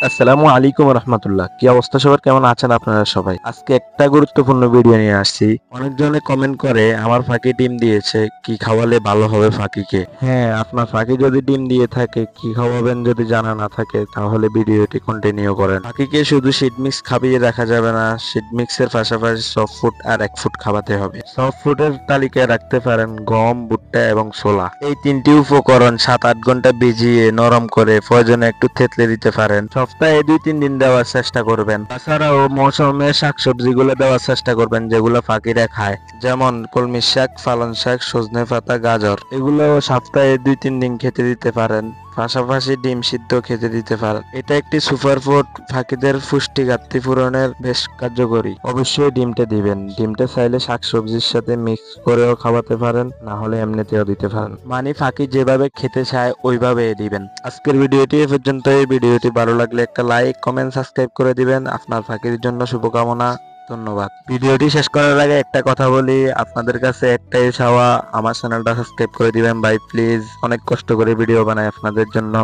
আসসালামু আলাইকুম রহমতুল্লাহ। কি অবস্থা সবার, কেমন আছেন আপনারা সবাই? আজকে একটা গুরুত্বপূর্ণ ভিডিও নিয়ে আসছি। অনেকজনে কমেন্ট করে আমার ফাঁকি ডিম দিয়েছে, কি খাওয়ালে ভালো হবে ফাঁকিকে। হ্যাঁ, আপনার ফাঁকি যদি ডিম দিয়ে থাকে, কি খাওয়াবেন যদি জানা না থাকে, তাহলে ভিডিওটি কন্টিনিউ করেন। ফাঁকিকে শুধু সিড মিক্স খাইয়ে রাখা যাবে না, সিড মিক্সের পাশাপাশি সফট ফুড আর এক ফুড খাওয়াতে হবে। সফট ফুডের তালিকায় রাখতে পারেন গম, ভুট্টা এবং ছোলা। এই তিনটি উপকরণ 7-8 ঘন্টা ভিজিয়ে নরম করে প্রয়োজনে একটু থেতলে দিতে পারেন। সপ্তাহে 2-3 দিন দেওয়ার চেষ্টা করবেন। তাছাড়াও মৌসুমে শাকসবজিগুলো দেওয়ার চেষ্টা করবেন যেগুলো ফাঁকিরা খায়, যেমন কলমি শাক, পালং শাক, সজনে পাতা, গাজর। এগুলো সপ্তাহে 2-3 দিন খেতে দিতে পারেন। পাশাপাশি ডিম সিদ্ধ খেতে দিতে পারেন। এটা একটি সুপার ফুড, ফাঁকিদের পুষ্টি ঘাটতি পূরণের বেশ কার্যকরী। অবশ্যই ডিমটা দিবেন। ডিমটা চাইলে শাকসবজির সাথে মিক্স করেও খাওয়াতে পারেন, না হলে এমনিতেও দিতে পারেন। মানে ফাঁকি যেভাবে খেতে চায় ওইভাবে দিবেন। আজকের ভিডিওটি এ পর্যন্ত। এই ভিডিওটি ভালো লাগলে একটা লাইক, কমেন্ট, সাবস্ক্রাইব করে দিবেন। আপনার ফাঁকির জন্য শুভকামনা। ধন্যবাদ। ভিডিওটি শেষ করার আগে একটা কথা বলি, আপনাদের কাছে একটাই চাওয়া, আমার চ্যানেলটা সাবস্ক্রাইব করে দিবেন ভাই প্লিজ। অনেক কষ্ট করে ভিডিও বানাই আপনাদের জন্য।